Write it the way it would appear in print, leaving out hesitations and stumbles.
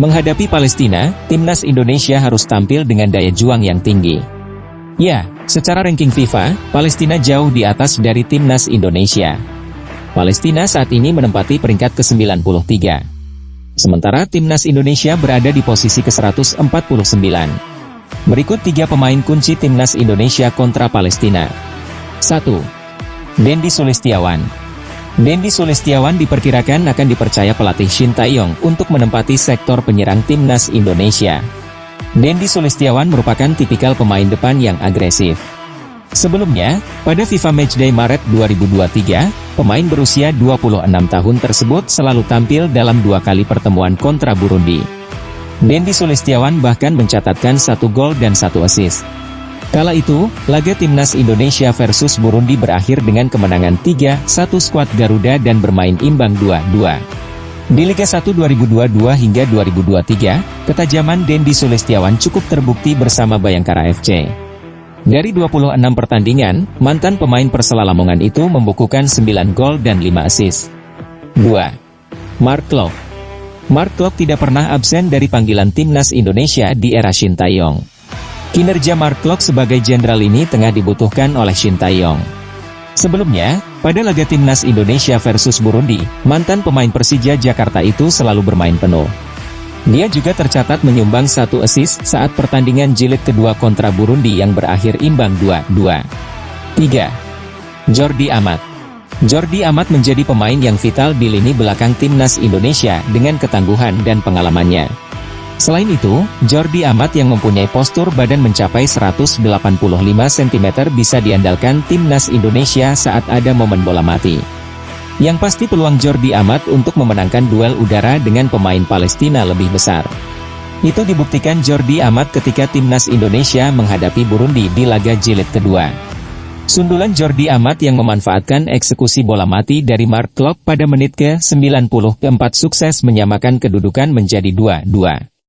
Menghadapi Palestina, timnas Indonesia harus tampil dengan daya juang yang tinggi. Ya, secara ranking FIFA, Palestina jauh di atas dari timnas Indonesia. Palestina saat ini menempati peringkat ke-93. Sementara timnas Indonesia berada di posisi ke-149. Berikut 3 pemain kunci timnas Indonesia kontra Palestina. 1. Dendi Sulistiawan. Dendi Sulistiawan diperkirakan akan dipercaya pelatih Shin Tae-yong untuk menempati sektor penyerang timnas Indonesia. Dendi Sulistiawan merupakan tipikal pemain depan yang agresif. Sebelumnya, pada FIFA Matchday Maret 2023, pemain berusia 26 tahun tersebut selalu tampil dalam 2 kali pertemuan kontra Burundi. Dendi Sulistiawan bahkan mencatatkan 1 gol dan 1 assist. Kala itu, laga timnas Indonesia versus Burundi berakhir dengan kemenangan 3-1 skuad Garuda dan bermain imbang 2-2. Di Liga 1 2022 hingga 2023, ketajaman Dendi Sulistiawan cukup terbukti bersama Bayangkara FC. Dari 26 pertandingan, mantan pemain Persela Lamongan itu membukukan 9 gol dan 5 assist. 2. Mark Klok. Mark Klok tidak pernah absen dari panggilan timnas Indonesia di era Shin Tae-yong. Kinerja Mark Klok sebagai jenderal ini tengah dibutuhkan oleh Shin Tae-yong. Sebelumnya, pada laga timnas Indonesia versus Burundi, mantan pemain Persija Jakarta itu selalu bermain penuh. Dia juga tercatat menyumbang 1 assist saat pertandingan jilid kedua kontra Burundi yang berakhir imbang 2-2. 3. Jordi Amat. Jordi Amat menjadi pemain yang vital di lini belakang timnas Indonesia dengan ketangguhan dan pengalamannya. Selain itu, Jordi Amat yang mempunyai postur badan mencapai 185 cm bisa diandalkan timnas Indonesia saat ada momen bola mati. Yang pasti peluang Jordi Amat untuk memenangkan duel udara dengan pemain Palestina lebih besar. Itu dibuktikan Jordi Amat ketika timnas Indonesia menghadapi Burundi di laga jilid kedua. Sundulan Jordi Amat yang memanfaatkan eksekusi bola mati dari Mark Klok pada menit ke-94 sukses menyamakan kedudukan menjadi 2-2.